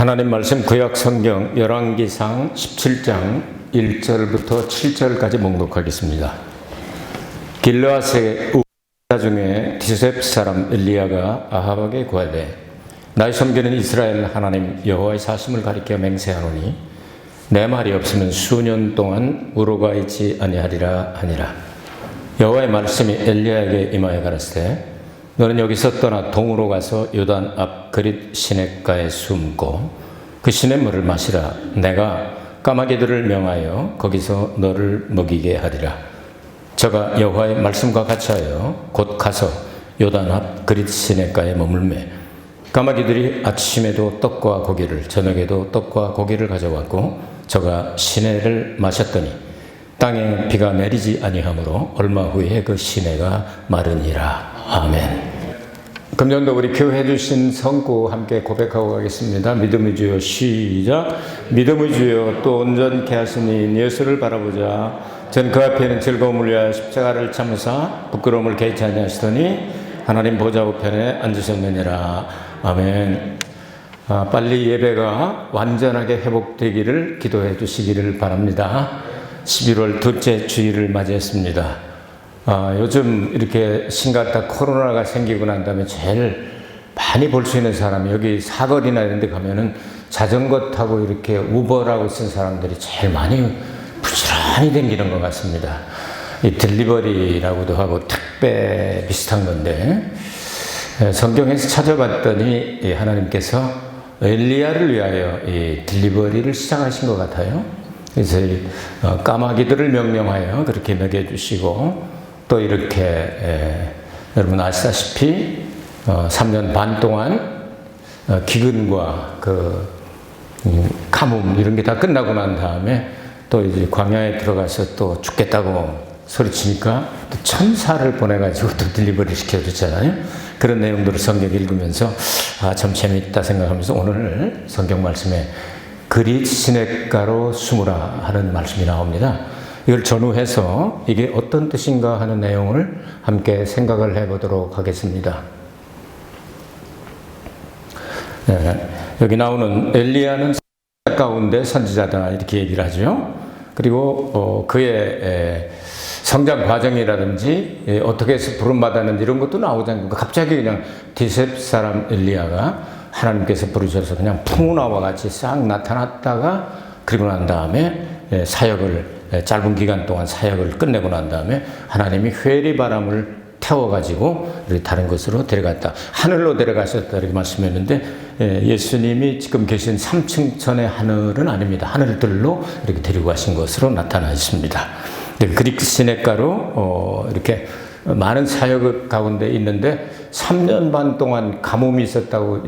하나님 말씀 구약 성경 열왕기상 17장 1절부터 7절까지 목록하겠습니다. 길르앗의 우자 중에 디셉 사람 엘리야가 아합에게 구하되 나의 섬기는 이스라엘 하나님 여호와의 사심을 가리켜 맹세하노니 내 말이 없으면 수년 동안 우로가 있지 아니하리라 하니라. 여호와의 말씀이 엘리야에게 임하여 가라사대 너는 여기서 떠나 동으로 가서 요단 앞 그릿 시냇가에 숨고 그 시냇물을 마시라. 내가 까마귀들을 명하여 거기서 너를 먹이게 하리라. 저가 여호와의 말씀과 같이 하여 곧 가서 요단 앞 그릿 시냇가에 머물매 까마귀들이 아침에도 떡과 고기를 저녁에도 떡과 고기를 가져왔고 저가 시내를 마셨더니 땅에 비가 내리지 아니하므로 얼마 후에 그 시내가 마르니라. 아멘. 금년도 우리 교회 주신 성구 함께 고백하고 가겠습니다. 믿음의 주여 시작. 믿음의 주여 또 온전케 하시니 예수를 바라보자. 전 그 앞에는 즐거움을 위하여 십자가를 참으사 부끄러움을 개의치 아니하시더니 하나님 보좌 우편에 앉으셨느니라. 아멘. 빨리 예배가 완전하게 회복되기를 기도해 주시기를 바랍니다. 11월 둘째 주일을 맞이했습니다. 요즘 이렇게 심각한 코로나가 생기고 난 다음에 제일 많이 볼 수 있는 사람이 여기 사거리나 이런 데 가면은 자전거 타고 이렇게 우버라고 쓴 사람들이 제일 많이 부지런히 다니는 것 같습니다. 이 딜리버리라고도 하고 택배 비슷한 건데 성경에서 찾아봤더니 하나님께서 엘리야를 위하여 이 딜리버리를 시작하신 것 같아요. 그래서 까마귀들을 명령하여 그렇게 먹여주시고 또 이렇게 여러분 아시다시피 3년 반 동안 기근과 그 가뭄 이런 게 다 끝나고 난 다음에 또 이제 광야에 들어가서 또 죽겠다고 소리치니까 또 천사를 보내가지고 또 딜리버리 시켜줬잖아요. 그런 내용들을 성경 읽으면서 참 재미있다 생각하면서 오늘 성경 말씀에 그릿 시냇가로 숨으라 하는 말씀이 나옵니다. 이걸 전후해서 이게 어떤 뜻인가 하는 내용을 함께 생각을 해보도록 하겠습니다. 여기 나오는 엘리야는 선지자 가운데 선지자다 이렇게 얘기를 하죠. 그리고 그의 성장 과정이라든지 어떻게 해서 부름받았는지 이런 것도 나오지 않고 갑자기 그냥 디셉 사람 엘리야가 하나님께서 부르셔서 그냥 풍우나와 같이 싹 나타났다가 그리고 난 다음에 사역을 짧은 기간 동안 사역을 끝내고 난 다음에 하나님이 회리바람을 태워가지고 다른 곳으로 데려갔다. 하늘로 데려가셨다 이렇게 말씀했는데 예수님이 지금 계신 3층천의 하늘은 아닙니다. 하늘들로 이렇게 데리고 가신 것으로 나타나 있습니다. 그릿 시냇가로 이렇게 많은 사역 가운데 있는데 3년 반 동안 가뭄이 있었다고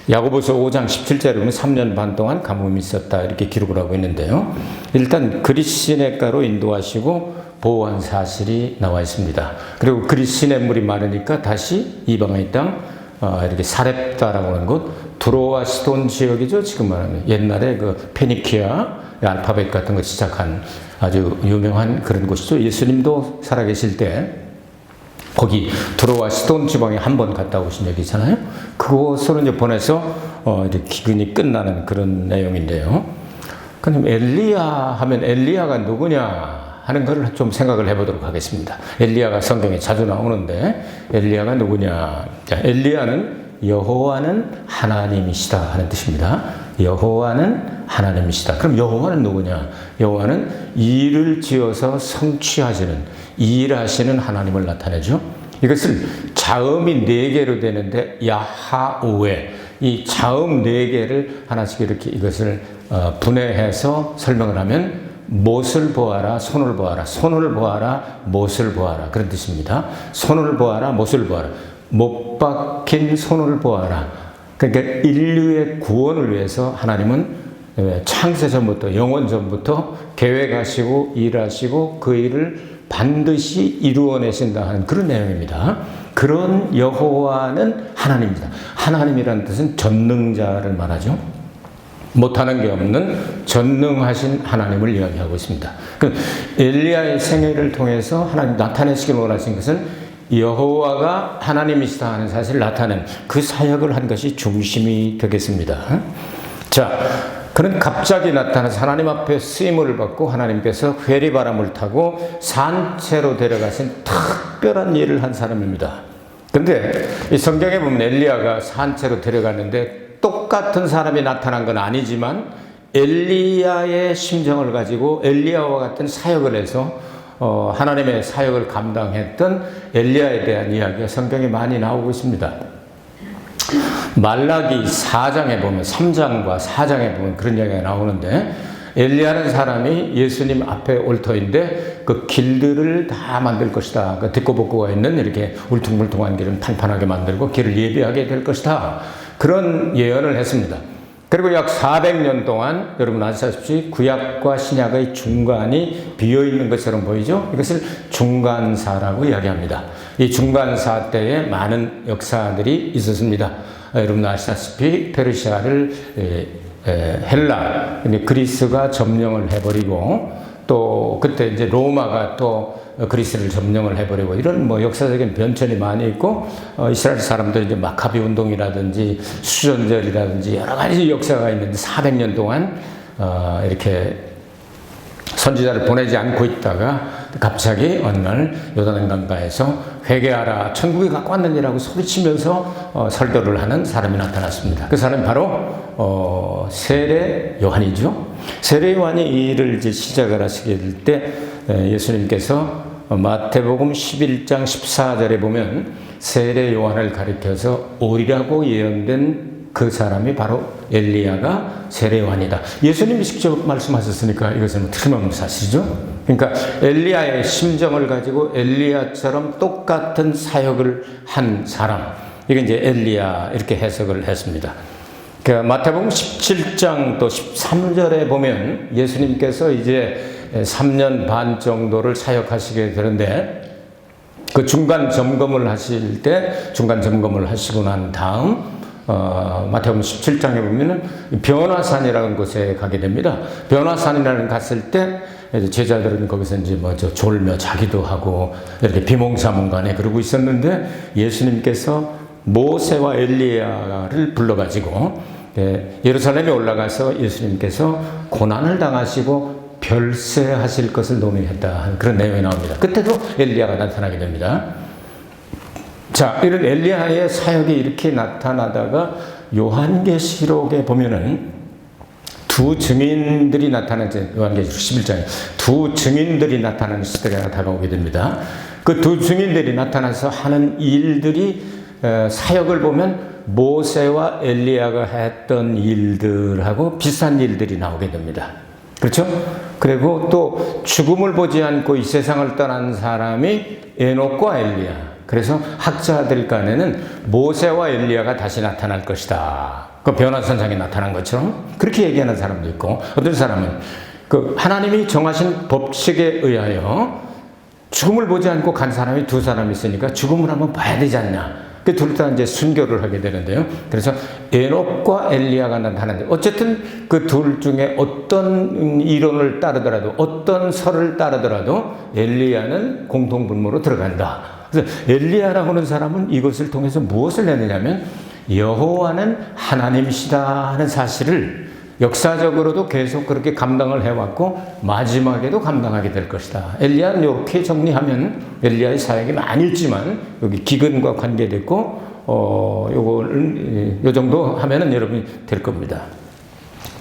야고보서 5장 17절에 보면 3년 반 동안 가뭄이 있었다 이렇게 기록을 하고 있는데요. 일단 그릿 시냇가로 인도하시고 보호한 사실이 나와 있습니다. 그리고 그릿 시냇물이 많으니까 다시 이방의 땅 이렇게 사렙다라고 하는 곳 두로와 시돈 지역이죠. 지금 말하면 옛날에 그 페니키아 알파벳 같은 거 시작한 아주 유명한 그런 곳이죠. 예수님도 살아계실 때 거기 두로와 시돈 지방에 한 번 갔다 오신 적이 있잖아요. 그곳으로 이제 보내서 이제 기근이 끝나는 그런 내용인데요. 그럼 엘리야 하면 엘리야가 누구냐 하는 걸 좀 생각을 해보도록 하겠습니다. 엘리야가 성경에 자주 나오는데 엘리야가 누구냐? 자, 엘리야는 여호와는 하나님이시다 하는 뜻입니다. 여호와는 하나님이시다. 그럼 여호와는 누구냐? 여호와는 일을 지어서 성취하시는, 일하시는 하나님을 나타내죠. 이것을 자음이 4개로 되는데 야하우에 이 자음 4개를 하나씩 이렇게 이것을 분해해서 설명을 하면 못을 보아라, 손을 보아라, 손을 보아라, 못을 보아라 그런 뜻입니다. 손을 보아라, 못을 보아라. 못 박힌 손을 보아라. 그러니까 인류의 구원을 위해서 하나님은 창세 전부터 영원 전부터 계획하시고 일하시고 그 일을 반드시 이루어내신다 하는 그런 내용입니다. 그런 여호와는 하나님입니다. 하나님이라는 뜻은 전능자를 말하죠. 못하는 게 없는 전능하신 하나님을 이야기하고 있습니다. 엘리야의 생애를 통해서 하나님 나타내시길 원하신 것은 여호와가 하나님이시다 하는 사실을 나타낸 그 사역을 한 것이 중심이 되겠습니다. 자, 그는 갑자기 나타나서 하나님 앞에 쓰임을 받고 하나님께서 회리바람을 타고 산채로 데려가신 특별한 일을 한 사람입니다. 그런데 이 성경에 보면 엘리야가 산채로 데려갔는데 똑같은 사람이 나타난 건 아니지만 엘리야의 심정을 가지고 엘리야와 같은 사역을 해서 하나님의 사역을 감당했던 엘리야에 대한 이야기가 성경에 많이 나오고 있습니다. 말라기 4장에 보면 3장과 4장에 보면 그런 이야기가 나오는데 엘리야는 사람이 예수님 앞에 올 터인데 그 길들을 다 만들 것이다. 그 뒷고복고가 있는 이렇게 울퉁불퉁한 길은 판판하게 만들고 길을 예비하게 될 것이다. 그런 예언을 했습니다. 그리고 약 400년 동안 여러분 아시다시피 구약과 신약의 중간이 비어있는 것처럼 보이죠? 이것을 중간사라고 이야기합니다. 이 중간사 때에 많은 역사들이 있었습니다. 여러분 아시다시피 페르시아를 헬라, 그리스가 점령을 해버리고 또 그때 이제 로마가 또 그리스를 점령을 해버리고 이런 뭐 역사적인 변천이 많이 있고 이스라엘 사람들이 이제 마카비 운동이라든지 수전절이라든지 여러 가지 역사가 있는데 400년 동안 이렇게 선지자를 보내지 않고 있다가 갑자기 어느 날 요단 강가에서 회개하라 천국이 갖고 왔느니라고 소리치면서 설교를 하는 사람이 나타났습니다. 그 사람이 바로 세례 요한이죠. 세례 요한이 이 일을 이제 시작을 하시게 될 때 예수님께서 마태복음 11장 14절에 보면 세례 요한을 가리켜서 오리라고 예언된 그 사람이 바로 엘리야가 세례 요한이다. 예수님이 직접 말씀하셨으니까 이것은 틀림없는 사실이죠. 그러니까 엘리야의 심정을 가지고 엘리야처럼 똑같은 사역을 한 사람, 이게 이제 엘리야 이렇게 해석을 했습니다. 그 마태복음 17장 또 13절에 보면 예수님께서 이제 3년 반 정도를 사역하시게 되는데 그 중간 점검을 하실 때 중간 점검을 하시고 난 다음 마태복음 17장에 보면은 변화산이라는 곳에 가게 됩니다. 변화산이라는 갔을 때 제자들은 거기서 이제 졸며 자기도 하고 이렇게 비몽사몽간에 그러고 있었는데 예수님께서 모세와 엘리야를 불러가지고 예루살렘에 올라가서 예수님께서 고난을 당하시고 별세하실 것을 논의했다. 그런 내용이 나옵니다. 그때도 엘리야가 나타나게 됩니다. 자, 이런 엘리야의 사역이 이렇게 나타나다가 요한계시록에 보면은 두 증인들이 나타나는 요한계시록 11장에 두 증인들이 나타나는 시대가 다가오게 됩니다. 그 두 증인들이 나타나서 하는 일들이 사역을 보면 모세와 엘리야가 했던 일들하고 비슷한 일들이 나오게 됩니다. 그렇죠? 그리고 또 죽음을 보지 않고 이 세상을 떠난 사람이 에녹과 엘리야. 그래서 학자들 간에는 모세와 엘리야가 다시 나타날 것이다. 그 변화선상에 나타난 것처럼 그렇게 얘기하는 사람도 있고, 어떤 사람은 그 하나님이 정하신 법칙에 의하여 죽음을 보지 않고 간 사람이 두 사람이 있으니까 죽음을 한번 봐야 되지 않냐. 그 둘 다 이제 순교를 하게 되는데요. 그래서 에녹과 엘리야가 나타나는데 어쨌든 그 둘 중에 어떤 이론을 따르더라도 어떤 설을 따르더라도 엘리야는 공통분모로 들어간다. 그래서 엘리야라고 하는 사람은 이것을 통해서 무엇을 내느냐면 여호와는 하나님이시다 하는 사실을 역사적으로도 계속 그렇게 감당을 해왔고 마지막에도 감당하게 될 것이다. 엘리야는 이렇게 정리하면 엘리야의 사역이 많이 있지만 여기 기근과 관계됐고 요 정도 하면은 여러분이 될 겁니다.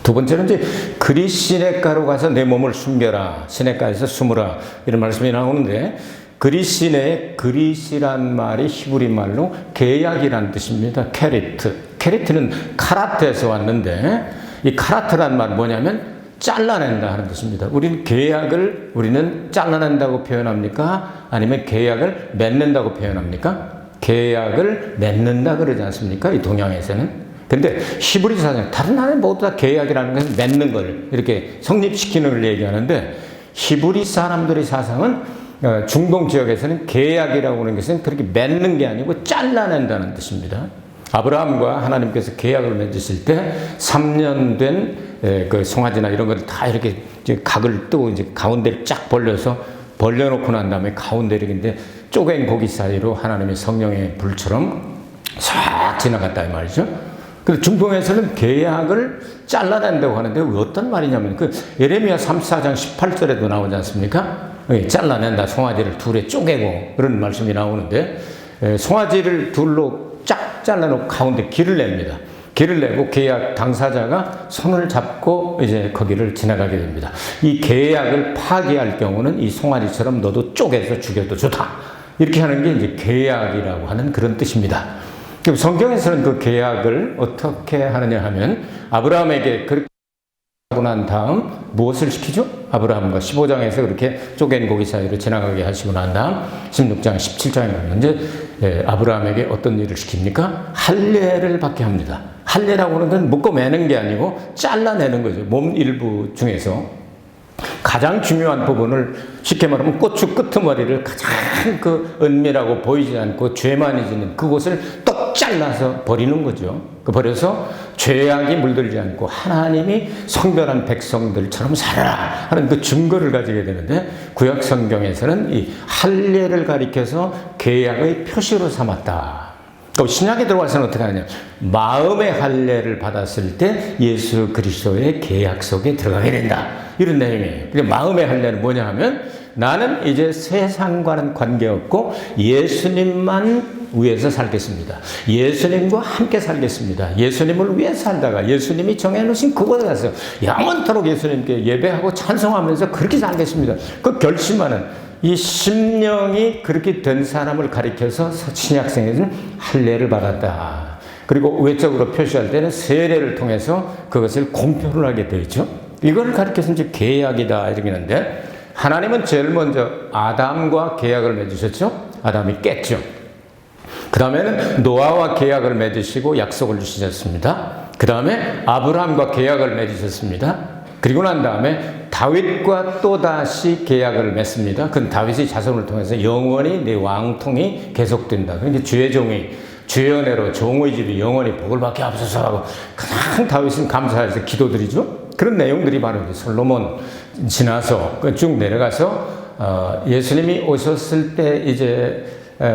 두 번째는 이제 그리 시냇가로 가서 내 몸을 숨겨라. 시냇가에서 숨으라. 이런 말씀이 나오는데 그리시네의 그리시란 말이 히브리 말로 계약이란 뜻입니다. 케리트. 케리트는 카라트에서 왔는데 이 카라트란 말은 뭐냐면 잘라낸다 하는 뜻입니다. 우리는 계약을 우리는 잘라낸다고 표현합니까? 아니면 계약을 맺는다고 표현합니까? 계약을 맺는다 그러지 않습니까? 이 동양에서는. 근데 히브리 사상 다른 나라는 모두 다 계약이라는 것은 맺는 걸 이렇게 성립시키는 걸 얘기하는데 히브리 사람들의 사상은 중동 지역에서는 계약이라고 하는 것은 그렇게 맺는 게 아니고 잘라낸다는 뜻입니다. 아브라함과 하나님께서 계약을 맺으실 때 3년 된 그 송아지나 이런 것을 다 이렇게 각을 뜨고 이제 가운데를 쫙 벌려놓고 난 다음에 가운데 이렇게 쪼갠 고기 사이로 하나님의 성령의 불처럼 싹 지나갔다 이 말이죠. 그래서 중동에서는 계약을 잘라낸다고 하는데 왜 어떤 말이냐면 그 예레미야 34장 18절에도 나오지 않습니까? 잘라낸다. 송아지를 둘에 쪼개고 그런 말씀이 나오는데 송아지를 둘로 쫙 잘라놓고 가운데 길을 냅니다. 길을 내고 계약 당사자가 손을 잡고 이제 거기를 지나가게 됩니다. 이 계약을 파기할 경우는 이 송아지처럼 너도 쪼개서 죽여도 좋다. 이렇게 하는 게 이제 계약이라고 하는 그런 뜻입니다. 성경에서는 그 계약을 어떻게 하느냐 하면 아브라함에게 그렇게 하고 난 다음 무엇을 시키죠? 아브라함과 15장에서 그렇게 쪼갠 고기 사이로 지나가게 하시고 난 다음 16장, 17장에 가면 이제 아브라함에게 어떤 일을 시킵니까? 할례를 받게 합니다. 할례라고 하는 건 묶어 매는 게 아니고 잘라내는 거죠. 몸 일부 중에서 가장 중요한 부분을 쉽게 말하면 고추 끄트머리를 가장 그 은밀하고 보이지 않고 죄만이 지는 그곳을 똑 잘라서 버리는 거죠. 버려서 죄악이 물들지 않고 하나님이 성별한 백성들처럼 살아라 하는 그 증거를 가지게 되는데 구약 성경에서는 이 할례를 가리켜서 계약의 표시로 삼았다. 신약에 들어와서는 어떻게 하느냐? 마음의 할례를 받았을 때 예수 그리스도의 계약 속에 들어가게 된다. 이런 내용이에요. 마음의 할례는 뭐냐 하면 나는 이제 세상과는 관계없고 예수님만 위해서 살겠습니다. 예수님과 함께 살겠습니다. 예수님을 위해 살다가 예수님이 정해놓으신 그곳에 가서 영원토록 예수님께 예배하고 찬송하면서 그렇게 살겠습니다. 그 결심하는 이 심령이 그렇게 된 사람을 가리켜서 신약성에서는 할례를 받았다. 그리고 외적으로 표시할 때는 세례를 통해서 그것을 공표를 하게 되죠. 이걸 가리켜서 이제 계약이다 이렇게 하는데 하나님은 제일 먼저 아담과 계약을 맺으셨죠. 아담이 깼죠. 그 다음에는 노아와 계약을 맺으시고 약속을 주셨습니다. 그 다음에 아브라함과 계약을 맺으셨습니다. 그리고 난 다음에 다윗과 또다시 계약을 맺습니다. 그건 다윗의 자손을 통해서 영원히 내 왕통이 계속된다. 그러니까 주의 종이 주의 은혜로 종의 집이 영원히 복을 받게 하옵소서 하고 그냥 다윗은 감사해서 기도드리죠. 그런 내용들이 바로 솔로몬 지나서 쭉 내려가서 예수님이 오셨을 때 이제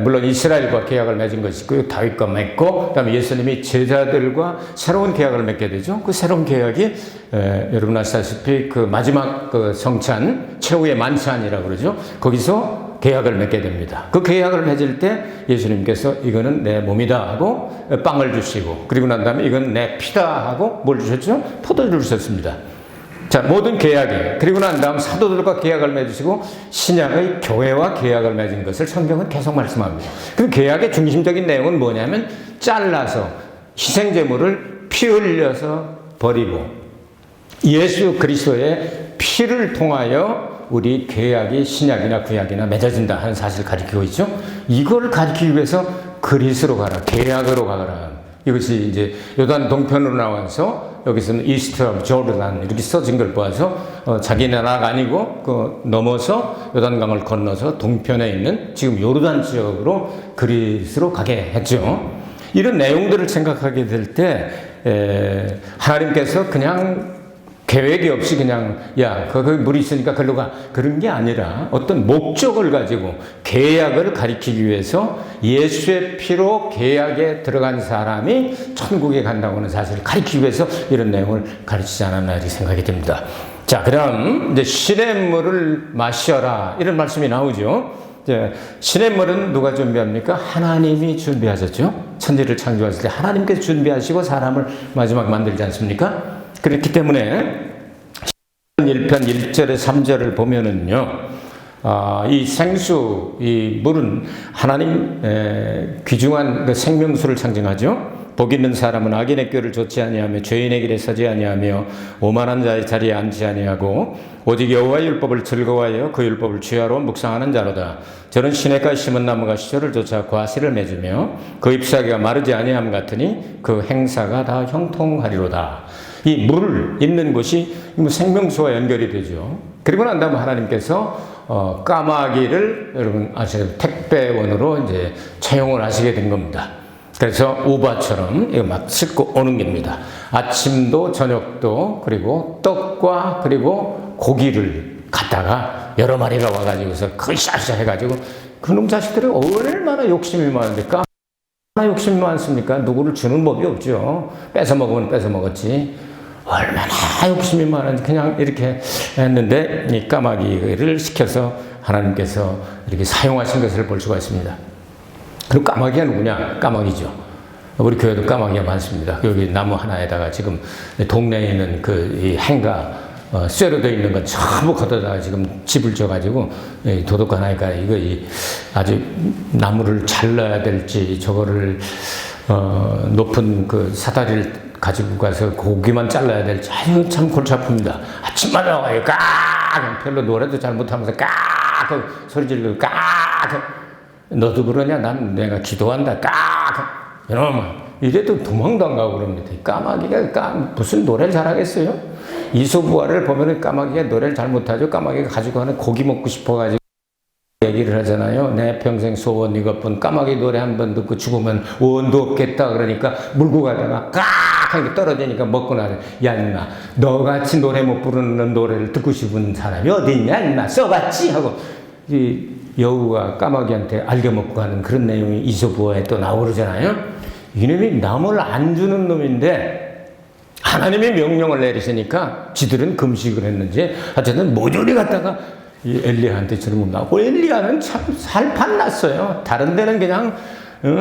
물론 이스라엘과 계약을 맺은 것이 있고요. 다윗과 맺고 그다음에 예수님이 제자들과 새로운 계약을 맺게 되죠. 그 새로운 계약이 여러분 아시다시피 그 마지막 그 성찬 최후의 만찬이라고 그러죠. 거기서 계약을 맺게 됩니다. 그 계약을 맺을 때 예수님께서 이거는 내 몸이다 하고 빵을 주시고 그리고 난 다음에 이건 내 피다 하고 뭘 주셨죠? 포도주를 주셨습니다. 자, 모든 계약이 그리고 난 다음 사도들과 계약을 맺으시고 신약의 교회와 계약을 맺은 것을 성경은 계속 말씀합니다. 그 계약의 중심적인 내용은 뭐냐면 잘라서 희생제물을 피 흘려서 버리고 예수 그리스도의 피를 통하여 우리 계약이 신약이나 구약이나 맺어진다 하는 사실을 가리키고 있죠. 이걸 가리키기 위해서 그리스로 가라, 계약으로 가라. 이것이 이제 요단 동편으로 나와서 여기서는 이스트 오브 조르단 이렇게 써진 걸 보아서 자기 나라가 아니고 그 넘어서 요단강을 건너서 동편에 있는 지금 요르단 지역으로 그리스로 가게 했죠. 이런 내용들을 생각하게 될 때 하나님께서 그냥 계획이 없이 그냥 거기 물이 있으니까 글로 가 그런 게 아니라 어떤 목적을 가지고 계약을 가리키기 위해서 예수의 피로 계약에 들어간 사람이 천국에 간다고 하는 사실을 가리키기 위해서 이런 내용을 가르치지 않았나 이렇게 생각이 듭니다. 자, 그다음 이제 시냇물을 마셔라 이런 말씀이 나오죠. 이제 시냇물은 누가 준비합니까? 하나님이 준비하셨죠. 천지를 창조하실 때 하나님께서 준비하시고 사람을 마지막 만들지 않습니까? 그렇기 때문에 1편 1절에 3절을 보면은요, 이 생수, 이 물은 하나님 귀중한 그 생명수를 상징하죠. 복 있는 사람은 악인의 꾀를 좇지 아니하며 죄인의 길에 서지 아니하며 오만한 자의 자리에 앉지 아니하고 오직 여호와의 율법을 즐거워하여 그 율법을 주야로 묵상하는 자로다. 저는 시냇가에 심은 나무가 시절을 쫓아 과실을 맺으며 그 잎사귀가 마르지 아니함 같으니 그 행사가 다 형통하리로다. 이 물 있는 곳이 생명수와 연결이 되죠. 그리고 난 다음에 하나님께서 까마귀를 여러분 아시는 택배원으로 이제 채용을 하시게 된 겁니다. 그래서 우바처럼 이거 막 싣고 오는 겁니다. 아침도 저녁도 그리고 떡과 그리고 고기를 갖다가 여러 마리가 와가지고서 그걸 샤샤 해가지고 그놈 자식들이 얼마나 욕심이 많은데 욕심이 많습니까? 누구를 주는 법이 없죠. 뺏어 먹으면 뺏어 먹었지. 얼마나 욕심이 많은지 그냥 이렇게 했는데 이 까마귀를 시켜서 하나님께서 이렇게 사용하신 것을 볼 수가 있습니다. 그리고 까마귀가 누구냐? 까마귀죠. 우리 교회도 까마귀가 많습니다. 여기 나무 하나에다가 지금 동네에 있는 이 행가 쇠로 되어 있는 건 전부 걷어다가 지금 집을 져가지고 도둑하나니까 이거 아주 나무를 잘라야 될지 저거를 높은 그 사다리를 가지고 가서 고기만 잘라야 될지 아유 참 골치 아픕니다. 아침마다 와요. 깍! 별로 노래도 잘 못하면서 깍! 소리 지르고 깍! 너도 그러냐? 난 내가 기도한다. 깍! 이놈아. 이래도 도망도 안 가고 그럽니다. 까마귀가 무슨 노래를 잘하겠어요? 이소부화를 보면은 까마귀가 노래를 잘 못하죠. 까마귀가 가지고 가는 고기 먹고 싶어가지고 얘기를 하잖아요. 내 평생 소원 이것뿐. 까마귀 노래 한 번 듣고 죽으면 원도 없겠다. 그러니까 물고 가다가 깍! 하니까 떨어지니까 먹고 나서 야 인마 너같이 노래 못 부르는 노래를 듣고 싶은 사람이 어디 있냐 인마 써봤지? 하고 이 여우가 까마귀한테 알겨먹고 가는 그런 내용이 이소부화에 또 나오잖아요. 이놈이 남을 안 주는 놈인데 하나님의 명령을 내리시니까 지들은 금식을 했는지 어쨌든 모조리 갖다가 이 엘리야한테 저러면 나오고 엘리야는 참 살판 났어요. 다른 데는 그냥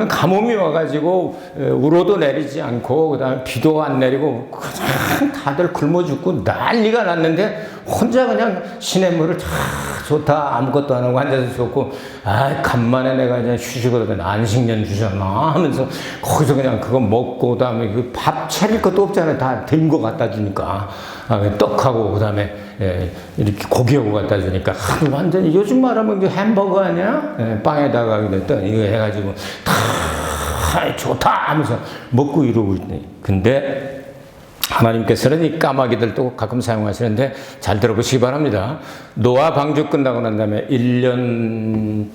가뭄이 와가지고 우로도 내리지 않고 그다음에 비도 안 내리고 그냥 다들 굶어 죽고 난리가 났는데 혼자 그냥 시냇물을 좋다 아무것도 안 하고 앉아서 좋고 간만에 내가 그냥 휴식을 안식년 주셨나 하면서 거기서 그냥 그거 먹고 그다음에 그 밥 차릴 것도 없잖아요. 다 된 거 갖다 주니까 떡하고 그다음에 이렇게 고기하고 갖다 주니까 완전히 요즘 말하면 그 햄버거 아니야? 빵에다가 이거 해가지고 다 좋다 하면서 먹고 이러고 있네. 근데 하나님께서는 이 까마귀들도 가끔 사용하시는데 잘 들어보시기 바랍니다. 노아 방주 끝나고 난 다음에 1년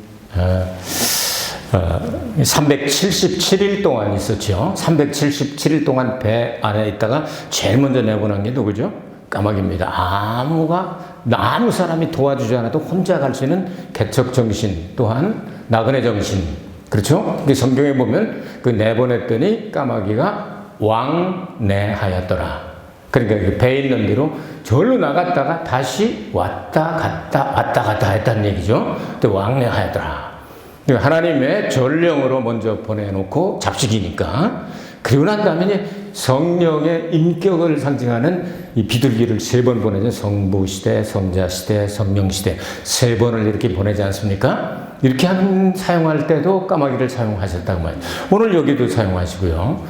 377일 동안 있었죠. 377일 동안 배 안에 있다가 제일 먼저 내보낸 게 누구죠? 까마귀입니다. 아무 사람이 도와주지 않아도 혼자 갈 수 있는 개척 정신 또한 나그네 정신. 그렇죠? 성경에 보면 그 내보냈더니 까마귀가 왕래하였더라. 그러니까 배에 있는 대로 절로 나갔다가 다시 왔다 갔다 했다는 얘기죠. 왕래하였더라. 하나님의 전령으로 먼저 보내놓고 잡식이니까 그리고 난 다음에 성령의 인격을 상징하는 이 비둘기를 3번 보내죠. 성부시대, 성자시대, 성령시대 3번을 이렇게 보내지 않습니까? 이렇게 사용할 때도 까마귀를 사용하셨다고 말이에요. 오늘 여기도 사용하시고요.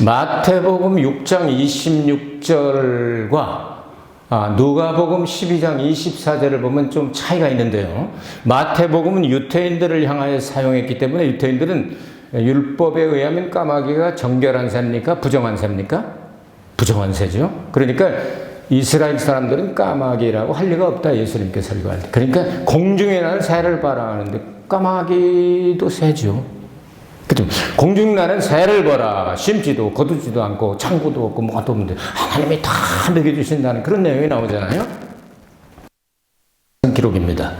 마태복음 6장 26절과 누가복음 12장 24절을 보면 좀 차이가 있는데요. 마태복음은 유태인들을 향하여 사용했기 때문에 유태인들은 율법에 의하면 까마귀가 정결한 새입니까? 부정한 새입니까? 부정한 새죠. 그러니까 이스라엘 사람들은 까마귀라고 할 리가 없다. 예수님께 설교할 때. 그러니까 공중에 나는 새를 봐라 하는데 까마귀도 새죠. 공중 나는 새를 봐라. 심지도 거두지도 않고 창고도 없고 뭐도 없는데 하나님이 다 먹여주신다는 그런 내용이 나오잖아요. 기록입니다.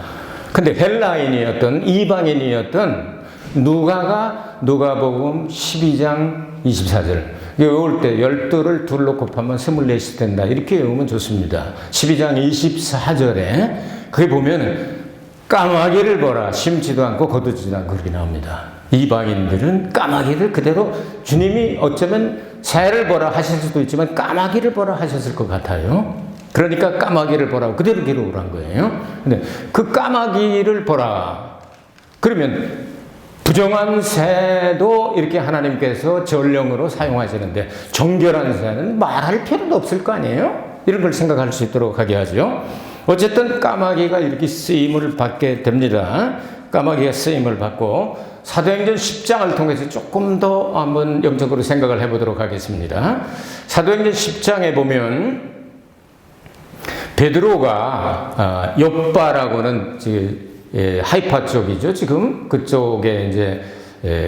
근데 헬라인이었던 이방인이었던 누가복음 12장 24절 외울 때 12를 둘로 곱하면 24이 된다. 이렇게 외우면 좋습니다. 12장 24절에 거기 보면 까마귀를 보라. 심지도 않고 거두지도 않고 그렇게 나옵니다. 이방인들은 까마귀를 그대로 주님이 어쩌면 새를 보라 하실 수도 있지만 까마귀를 보라 하셨을 것 같아요. 그러니까 까마귀를 보라고 그대로 기록을 한 거예요. 근데 그 까마귀를 보라. 그러면 부정한 새도 이렇게 하나님께서 전령으로 사용하시는데 정결한 새는 말할 필요도 없을 거 아니에요? 이런 걸 생각할 수 있도록 하게 하죠. 어쨌든 까마귀가 이렇게 쓰임을 받게 됩니다. 까마귀가 쓰임을 받고 사도행전 10장을 통해서 조금 더 한번 영적으로 생각을 해보도록 하겠습니다. 사도행전 10장에 보면 베드로가 욥바라고는 하이파 쪽이죠. 지금 그쪽에 이제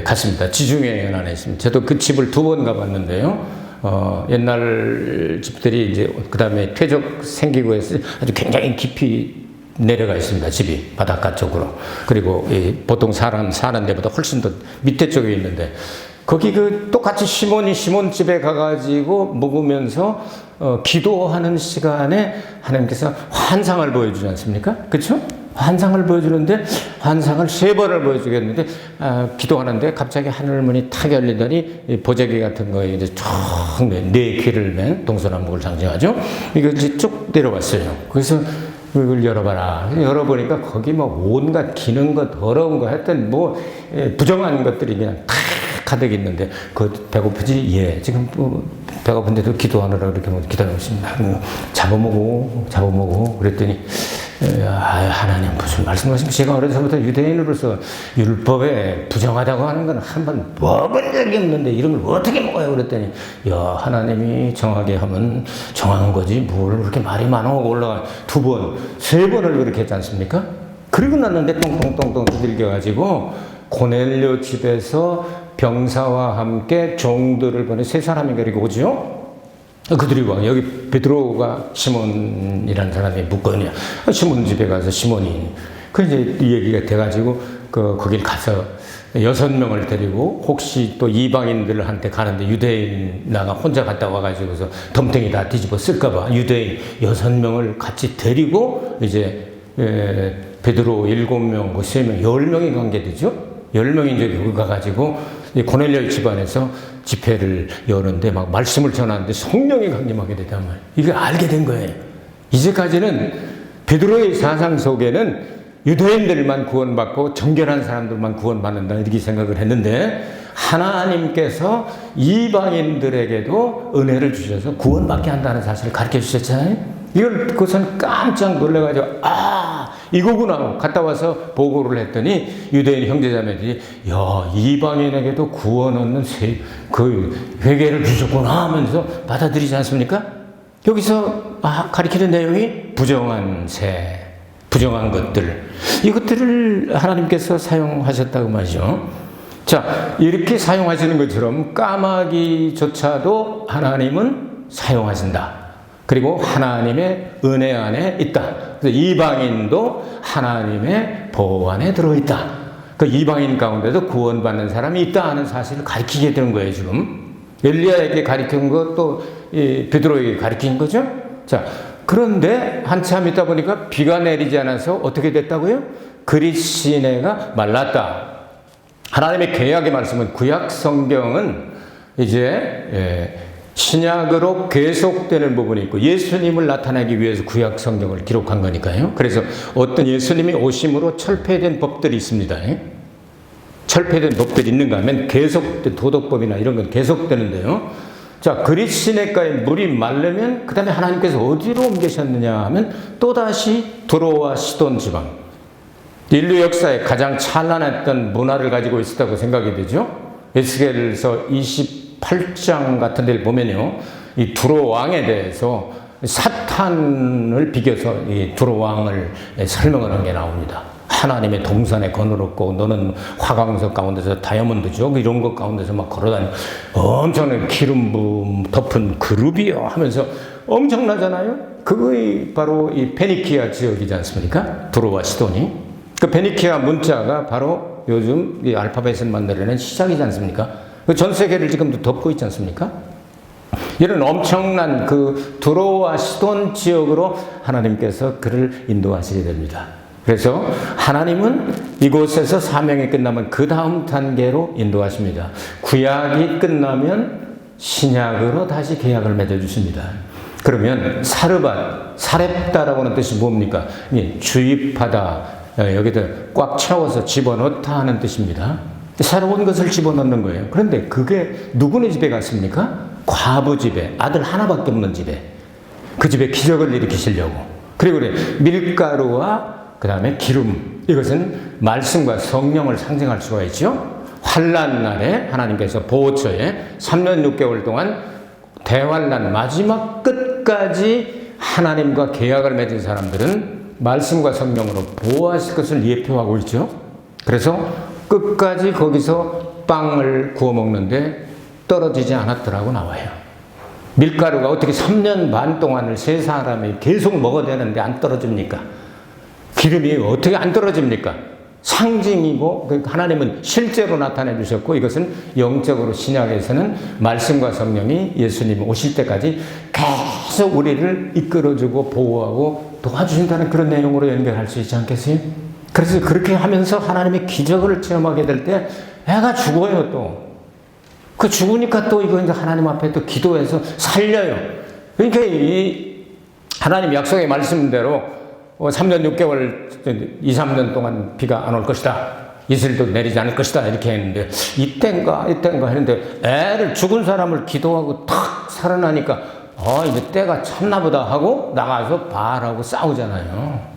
갔습니다. 지중해 연안에 있습니다. 저도 그 집을 2번 가봤는데요. 옛날 집들이 이제 그 다음에 퇴적 생기고 해서 아주 굉장히 깊이 내려가 있습니다. 집이 바닷가 쪽으로. 그리고 보통 사람 사는 데보다 훨씬 더 밑에 쪽에 있는데 거기 똑같이 시몬 집에 가가지고 먹으면서 기도하는 시간에 하나님께서 환상을 보여주지 않습니까? 그렇죠? 환상을 보여주는데 환상을 3번을 보여주겠는데 기도하는데 갑자기 하늘문이 탁 열리더니 보자기 같은 거에 이제 네 귀를 맨 동서남북을 상징하죠. 이거 이제 쭉 내려왔어요. 그래서 이걸 열어봐라. 열어보니까 거기 온갖 기는 것, 더러운 거 하여튼 부정한 것들이 그냥 탁 가득 있는데 배고프지? 예. 지금 배고픈데도 기도하느라 이렇게 기다리고 있습니다. 잡아먹어. 그랬더니 하나님 무슨 말씀하십니까? 제가 어려서부터 유대인으로서 율법에 부정하다고 하는 건 한 번 먹은 적이 없는데 이런 걸 어떻게 먹어요? 그랬더니 하나님이 정하게 하면 정한 거지 뭘 그렇게 말이 많아하고 올라가 2번, 3번을 그렇게 했지 않습니까? 그리고 났는데 똥똥똥똥 두들겨가지고 고넬료 집에서 병사와 함께 종들을 보내 3사람이 그리고 오죠? 그들이 와. 여기 베드로가 시몬이라는 사람이 묻거든요. 시몬 집에 가서 시몬이. 이제 이 얘기가 돼가지고, 거길 가서 6명을 데리고, 혹시 또 이방인들한테 가는데 유대인 나가 혼자 갔다 와가지고서 덤탱이 다 뒤집어 쓸까봐 유대인 6명을 같이 데리고, 이제, 베드로 7명, 3명, 10명이 관계되죠? 10명이 이제 여기 가가지고, 고넬료 집안에서 집회를 여는데 막 말씀을 전하는데 성령이 강림하게 되단 말이에요. 이게 알게 된 거예요. 이제까지는 베드로의 사상 속에는 유대인들만 구원받고 정결한 사람들만 구원받는다 이렇게 생각을 했는데 하나님께서 이방인들에게도 은혜를 주셔서 구원받게 한다는 사실을 가르쳐 주셨잖아요. 이걸 듣고선 깜짝 놀라가지고 이거구나 갔다 와서 보고를 했더니 유대인 형제자매들이 이방인에게도 구원 얻는 회개를 주셨구나 하면서 받아들이지 않습니까? 여기서 가르치는 내용이 부정한 것들 이것들을 하나님께서 사용하셨다고 말이죠. 자, 이렇게 사용하시는 것처럼 까마귀조차도 하나님은 사용하신다. 그리고 하나님의 은혜 안에 있다. 그래서 이방인도 하나님의 보호 안에 들어있다. 그 이방인 가운데도 구원받는 사람이 있다 하는 사실을 가르치게 되는 거예요, 지금. 엘리야에게 가르친 것도 베드로에게 가르친 거죠. 자, 그런데 한참 있다 보니까 비가 내리지 않아서 어떻게 됐다고요? 그릿 시내가 말랐다. 하나님의 계약의 말씀은 구약 성경은 이제 신약으로 계속되는 부분이 있고 예수님을 나타내기 위해서 구약 성경을 기록한 거니까요. 그래서 어떤 예수님이 오심으로 철폐된 법들이 있습니다. 철폐된 법들이 있는가 하면 계속된 도덕법이나 이런 건 계속되는데요. 자, 그릿 시내가에 물이 마르면 그 다음에 하나님께서 어디로 옮기셨느냐 하면 또다시 두로와 시돈 지방. 인류 역사에 가장 찬란했던 문화를 가지고 있었다고 생각이 되죠. 에스겔서 28장 같은 데를 보면요. 이 두로 왕에 대해서 사탄을 비교해서 이 두로 왕을 설명을 한 게 나옵니다. 하나님의 동산에 거느렸고 너는 화강석 가운데서 다이아몬드죠. 이런 것 가운데서 막 걸어다니고 엄청난 기름 덮은 그룹이요 하면서 엄청나잖아요. 그거이 바로 이 페니키아 지역이지 않습니까? 두로와 시돈이. 그 페니키아 문자가 바로 요즘 이 알파벳을 만들어낸 시작이지 않습니까? 전 세계를 지금도 덮고 있지 않습니까? 이런 엄청난 그 두로와 시돈 지역으로 하나님께서 그를 인도하시게 됩니다. 그래서 하나님은 이곳에서 사명이 끝나면 그 다음 단계로 인도하십니다. 구약이 끝나면 신약으로 다시 계약을 맺어주십니다. 그러면 사렙다라고 하는 뜻이 뭡니까? 주입하다, 여기다 꽉 채워서 집어넣다 하는 뜻입니다. 새로운 것을 집어넣는 거예요. 그런데 그게 누구네 집에 갔습니까? 과부 집에, 아들 하나밖에 없는 집에. 그 집에 기적을 일으키시려고. 그리고 그래, 밀가루와 그 다음에 기름, 이것은 말씀과 성령을 상징할 수가 있죠. 환난 날에 하나님께서 보호처에 3년 6개월 동안 대환난 마지막 끝까지 하나님과 계약을 맺은 사람들은 말씀과 성령으로 보호하실 것을 예표하고 있죠. 그래서 끝까지 거기서 빵을 구워 먹는데 떨어지지 않았더라고 나와요. 밀가루가 어떻게 3년 반 동안을 세 사람이 계속 먹어야 되는데 안 떨어집니까? 기름이 어떻게 안 떨어집니까? 상징이고 그러니까 하나님은 실제로 나타내 주셨고 이것은 영적으로 신약에서는 말씀과 성령이 예수님 오실 때까지 계속 우리를 이끌어주고 보호하고 도와주신다는 그런 내용으로 연결할 수 있지 않겠어요? 그래서 그렇게 하면서 하나님의 기적을 체험하게 될 때 애가 죽어요 또. 그 죽으니까 또 이거 이제 하나님 앞에 또 기도해서 살려요. 그러니까 이 하나님 약속의 말씀대로 3년 6개월, 2, 3년 동안 비가 안 올 것이다. 이슬도 내리지 않을 것이다. 이렇게 했는데 이땐가 했는데 애를 죽은 사람을 기도하고 탁 살아나니까 이제 때가 찼나 보다 하고 나가서 바알하고 싸우잖아요.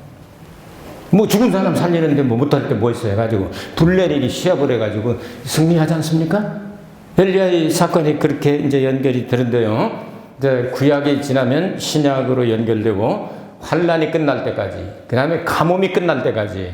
뭐 죽은 사람 살리는데 뭐 못할 때 뭐 있어 해가지고 불 내리기 시합을 해가지고 승리하지 않습니까? 엘리야의 사건이 그렇게 이제 연결이 되는데요. 이제 구약이 지나면 신약으로 연결되고 환란이 끝날 때까지, 그 다음에 가뭄이 끝날 때까지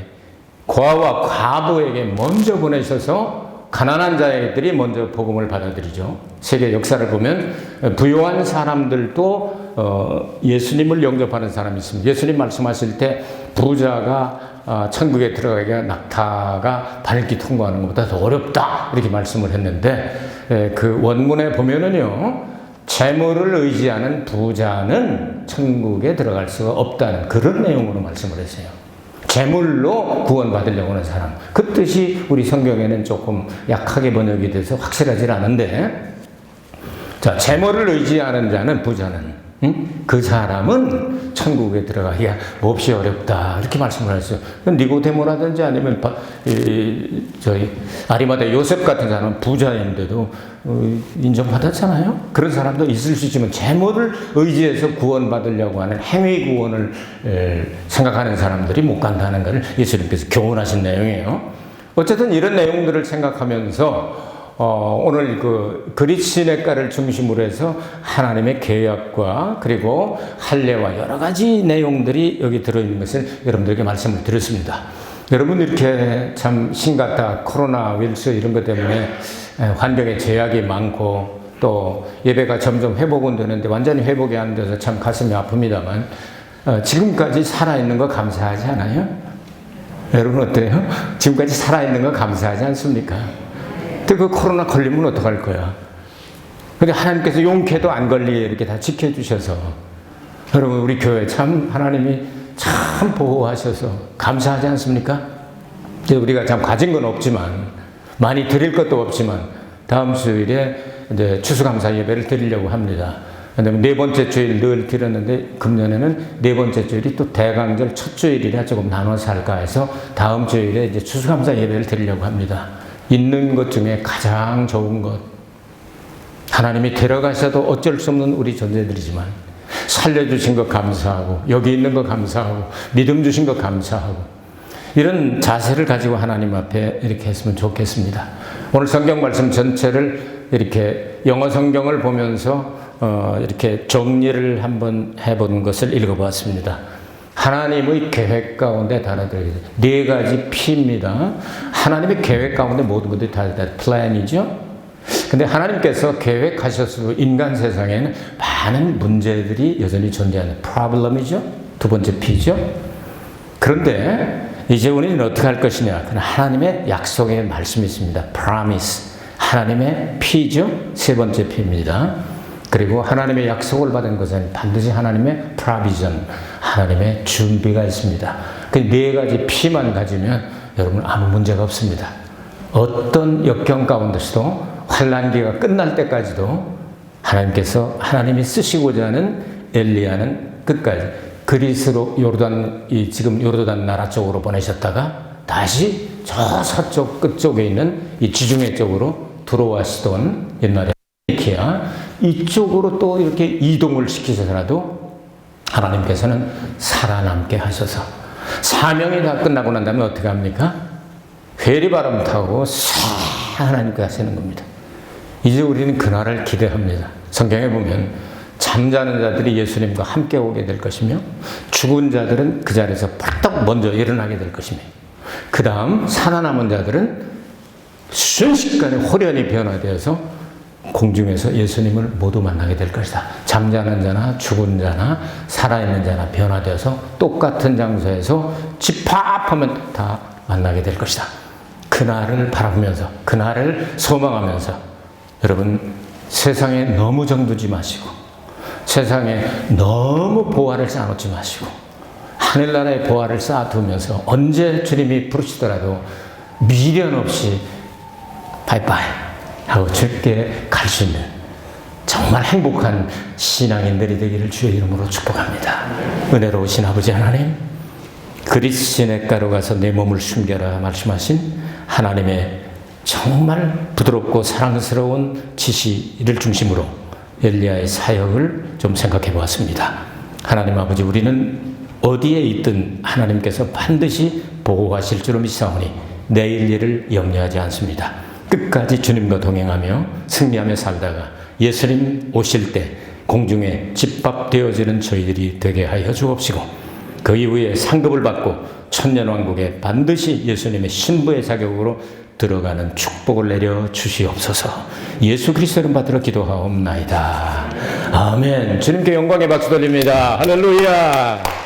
고아와 과부에게 먼저 보내셔서 가난한 자들이 먼저 복음을 받아들이죠. 세계 역사를 보면 부유한 사람들도 예수님을 영접하는 사람이 있습니다. 예수님 말씀하실 때 부자가 천국에 들어가기가 낙타가 밟기 통과하는 것보다 더 어렵다 이렇게 말씀을 했는데 그 원문에 보면은요 재물을 의지하는 부자는 천국에 들어갈 수가 없다는 그런 내용으로 말씀을 했어요. 재물로 구원받으려고 하는 사람. 그 뜻이 우리 성경에는 조금 약하게 번역이 돼서 확실하지 않은데, 자, 재물을 의지하는 자는 부자는, 그 사람은 천국에 들어가기가 몹시 어렵다. 이렇게 말씀을 하셨어요. 니고데모라든지 아니면 저희 아리마대 요셉 같은 사람은 부자인데도 인정받았잖아요. 그런 사람도 있을 수 있지만 재물을 의지해서 구원받으려고 하는 행위 구원을 생각하는 사람들이 못 간다는 것을 예수님께서 교훈하신 내용이에요. 어쨌든 이런 내용들을 생각하면서 오늘 그 그리스도인가를 중심으로 해서 하나님의 계약과 그리고 할례와 여러 가지 내용들이 여기 들어있는 것을 여러분들에게 말씀을 드렸습니다. 여러분 이렇게 참 심각한 코로나 바이러스 이런 것 때문에 환경에 제약이 많고 또 예배가 점점 회복은 되는데 완전히 회복이 안 돼서 참 가슴이 아픕니다만 지금까지 살아있는 거 감사하지 않아요? 여러분 어때요? 지금까지 살아있는 거 감사하지 않습니까? 그 코로나 걸리면 어떡할 거야? 근데 하나님께서 용케도 안 걸리게 이렇게 다 지켜주셔서 여러분 우리 교회 참 하나님이 참 보호하셔서 감사하지 않습니까? 우리가 참 가진 건 없지만 많이 드릴 것도 없지만 다음 주일에 이제 추수감사 예배를 드리려고 합니다. 근데 네 번째 주일 늘 드렸는데 금년에는 네 번째 주일이 또 대강절 첫 주일이라 조금 나눠서 할까 해서 다음 주일에 이제 추수감사 예배를 드리려고 합니다. 있는 것 중에 가장 좋은 것. 하나님이 데려가셔도 어쩔 수 없는 우리 존재들이지만 살려주신 것 감사하고 여기 있는 것 감사하고 믿음 주신 것 감사하고 이런 자세를 가지고 하나님 앞에 이렇게 했으면 좋겠습니다. 오늘 성경 말씀 전체를 이렇게 영어 성경을 보면서 이렇게 정리를 한번 해본 것을 읽어보았습니다. 하나님의 계획 가운데 달아들게 네 가지 P입니다. 하나님의 계획 가운데 모든 것들이 다 플랜이죠. 근데 하나님께서 계획하셔서 인간 세상에는 많은 문제들이 여전히 존재하는 프로블럼이죠. 두 번째 P죠. 그런데 이제 우리는 어떻게 할 것이냐? 그건 하나님의 약속의 말씀이 있습니다. promise. 하나님의 P죠. 세 번째 P입니다. 그리고 하나님의 약속을 받은 것은 반드시 하나님의 provision, 하나님의 준비가 있습니다. 그 네 가지 P만 가지면 여러분 아무 문제가 없습니다. 어떤 역경 가운데서도 환난기가 끝날 때까지도 하나님께서 하나님이 쓰시고자 하는 엘리야는 끝까지 그리스로 지금 요르단 나라 쪽으로 보내셨다가 다시 저 서쪽 끝쪽에 있는 이 지중해 쪽으로 들어와시던 옛날에 키야 이쪽으로 또 이렇게 이동을 시키셔서라도 하나님께서는 살아남게 하셔서 사명이 다 끝나고 난 다음에 어떻게 합니까? 회리바람 타고 싹 하나님께 하시는 겁니다. 이제 우리는 그날을 기대합니다. 성경에 보면 잠자는 자들이 예수님과 함께 오게 될 것이며 죽은 자들은 그 자리에서 펄떡 먼저 일어나게 될 것이며 그 다음 살아남은 자들은 순식간에 호련히 변화되어서 공중에서 예수님을 모두 만나게 될 것이다. 잠자는 자나 죽은 자나 살아있는 자나 변화되어서 똑같은 장소에서 집합하면 다 만나게 될 것이다. 그날을 바라보면서, 그날을 소망하면서 여러분 세상에 너무 정두지 마시고, 세상에 너무 보화를 쌓아놓지 마시고, 하늘나라의 보화를 쌓아두면서 언제 주님이 부르시더라도 미련 없이 바이바이 하고 주께 갈 수 있는 정말 행복한 신앙인들이 되기를 주의 이름으로 축복합니다. 은혜로우신 아버지 하나님, 그리스 시냇가로 가서 내 몸을 숨겨라 말씀하신 하나님의 정말 부드럽고 사랑스러운 지시를 중심으로 엘리야의 사역을 좀 생각해 보았습니다. 하나님 아버지, 우리는 어디에 있든 하나님께서 반드시 보호하실 줄로 믿사오니 내일 일을 염려하지 않습니다. 끝까지 주님과 동행하며 승리하며 살다가 예수님 오실 때 공중에 집합되어지는 저희들이 되게 하여 주옵시고, 그 이후에 상급을 받고 천년왕국에 반드시 예수님의 신부의 자격으로 들어가는 축복을 내려 주시옵소서. 예수 그리스도를 받들어 기도하옵나이다. 아멘. 주님께 영광의 박수 돌립니다. 할렐루야.